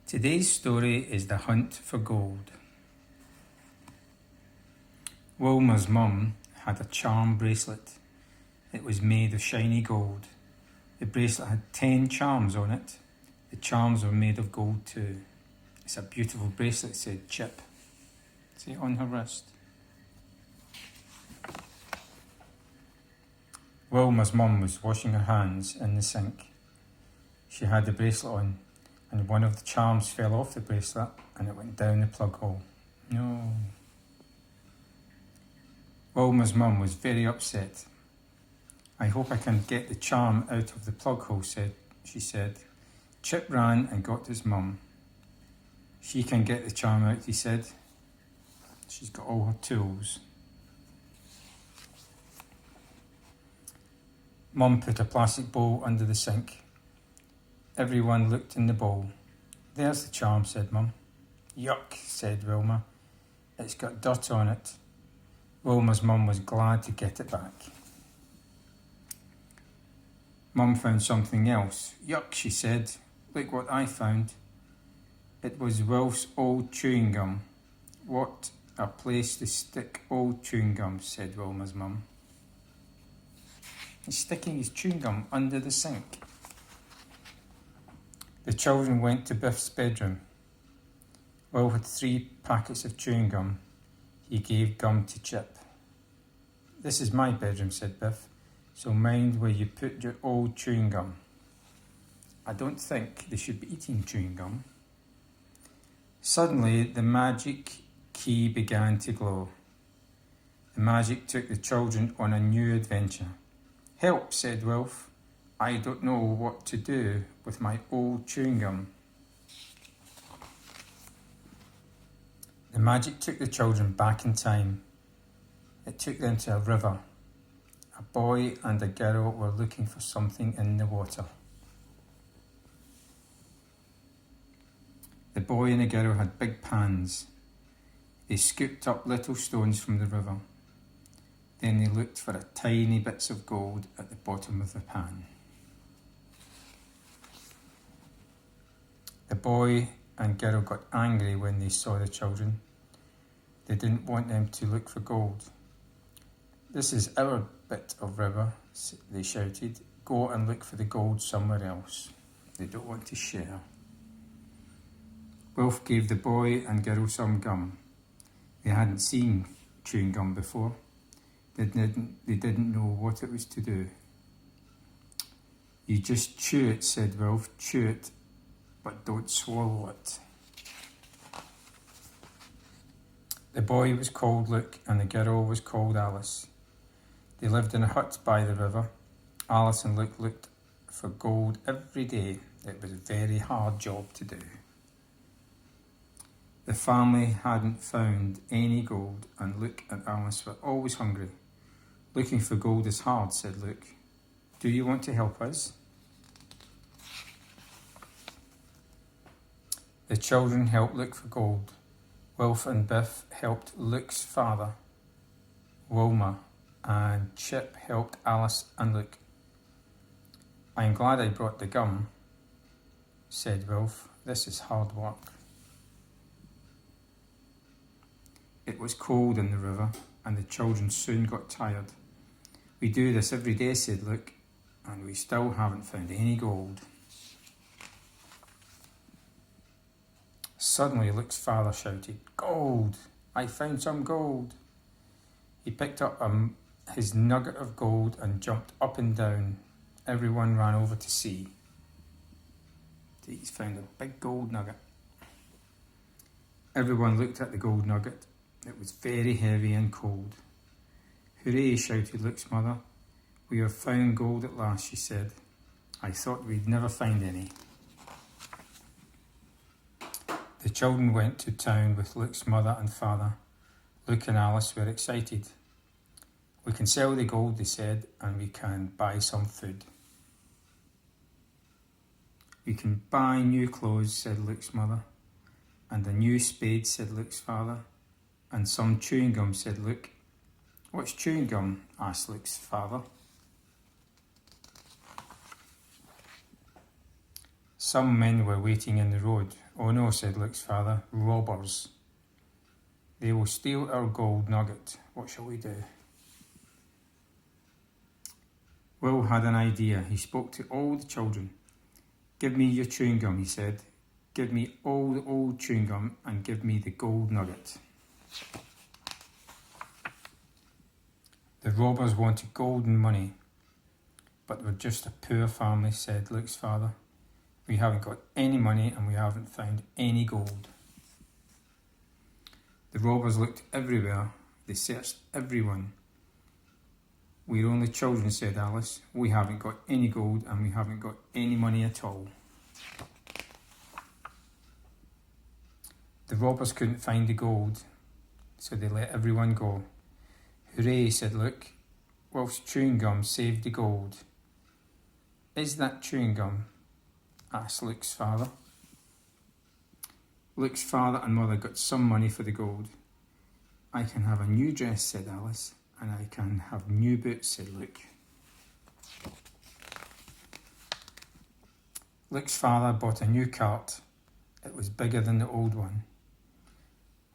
Today's story is The Hunt for Gold. Wilma's mum had a charm bracelet. It was made of shiny gold. The bracelet had 10 charms on it. The charms were made of gold too. It's a beautiful bracelet, said Chip. See it on her wrist. Wilma's mum was washing her hands in the sink. She had the bracelet on, and one of the charms fell off the bracelet and it went down the plug hole. No. Wilma's mum was very upset. I hope I can get the charm out of the plug hole, she said. Chip ran and got his mum. She can get the charm out, he said. She's got all her tools. Mum put a plastic bowl under the sink. Everyone looked in the bowl. There's the charm, said Mum. Yuck, said Wilma. It's got dirt on it. Wilma's mum was glad to get it back. Mum found something else. Yuck, she said. Look what I found. It was Wilf's old chewing gum. What a place to stick old chewing gum, said Wilma's mum. He's sticking his chewing gum under the sink. The children went to Biff's bedroom. Will had 3 packets of chewing gum. He gave gum to Chip. This is my bedroom, said Biff, so mind where you put your old chewing gum. I don't think they should be eating chewing gum. Suddenly, the magic key began to glow. The magic took the children on a new adventure. Help, said Wilf. I don't know what to do with my old chewing gum. The magic took the children back in time. It took them to a river. A boy and a girl were looking for something in the water. The boy and the girl had big pans. They scooped up little stones from the river. Then they looked for tiny bits of gold at the bottom of the pan. The boy and girl got angry when they saw the children. They didn't want them to look for gold. This is our bit of river, they shouted. Go and look for the gold somewhere else. They don't want to share. Wilf gave the boy and girl some gum. They hadn't seen chewing gum before. They didn't know what it was to do. You just chew it, said Wilf. Chew it, but don't swallow it. The boy was called Luke and the girl was called Alice. They lived in a hut by the river. Alice and Luke looked for gold every day. It was a very hard job to do. The family hadn't found any gold and Luke and Alice were always hungry. Looking for gold is hard, said Luke. Do you want to help us? The children helped look for gold. Wilf and Biff helped Luke's father, Wilma, and Chip helped Alice and Luke. I'm glad I brought the gum, said Wilf. This is hard work. It was cold in the river and the children soon got tired. We do this every day, said Luke, and we still haven't found any gold. Suddenly Luke's father shouted, Gold! I found some gold! He picked up his nugget of gold and jumped up and down. Everyone ran over to see. He's found a big gold nugget. Everyone looked at the gold nugget. It was very heavy and cold. Hooray, shouted Luke's mother. We have found gold at last, she said. I thought we'd never find any. The children went to town with Luke's mother and father. Luke and Alice were excited. We can sell the gold, they said, and we can buy some food. We can buy new clothes, said Luke's mother. And a new spade, said Luke's father. And some chewing gum, said Luke. What's chewing gum? Asked Luke's father. Some men were waiting in the road. Oh no, said Luke's father, robbers. They will steal our gold nugget. What shall we do? Will had an idea. He spoke to all the children. Give me your chewing gum, he said. Give me all the old chewing gum and give me the gold nugget. The robbers wanted gold and money, but we're just a poor family, said Luke's father. We haven't got any money and we haven't found any gold. The robbers looked everywhere. They searched everyone. We're only children, said Alice. We haven't got any gold and we haven't got any money at all. The robbers couldn't find the gold, so they let everyone go. Hooray, said Luke, whilst chewing gum saved the gold. Is that chewing gum? Asked Luke's father. Luke's father and mother got some money for the gold. I can have a new dress, said Alice, and I can have new boots, said Luke. Luke's father bought a new cart. It was bigger than the old one.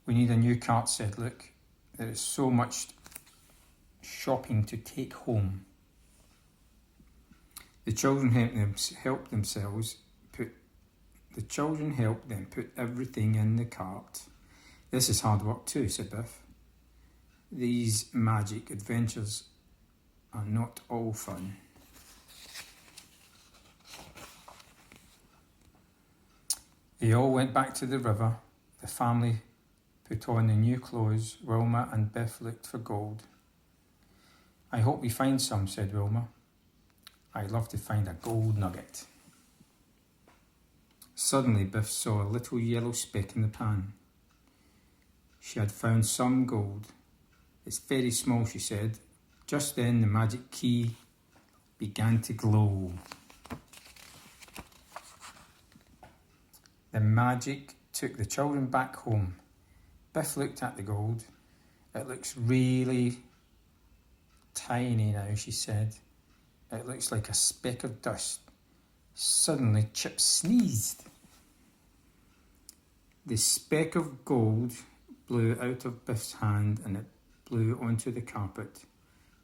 We need a new cart, said Luke. There is so much shopping to take home. The children helped them put everything in the cart. This is hard work too, said Biff. These magic adventures are not all fun. They all went back to the river. The family put on the new clothes. Wilma and Biff looked for gold. I hope we find some, said Wilma. I'd love to find a gold nugget. Suddenly Biff saw a little yellow speck in the pan. She had found some gold. It's very small, she said. Just then the magic key began to glow. The magic took the children back home. Biff looked at the gold. It looks really tiny now, she said. It looks like a speck of dust. Suddenly Chip sneezed. The speck of gold blew out of Biff's hand and it blew onto the carpet.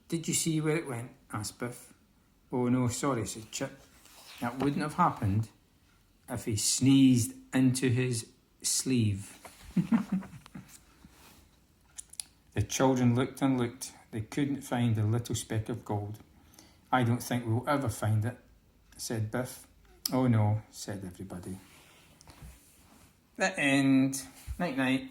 Did you see where it went? Asked Biff. Oh no, sorry, said Chip. That wouldn't have happened if he sneezed into his sleeve. The children looked and looked. They couldn't find the little speck of gold. I don't think we'll ever find it, said Biff. Oh no, said everybody. The end. Night night.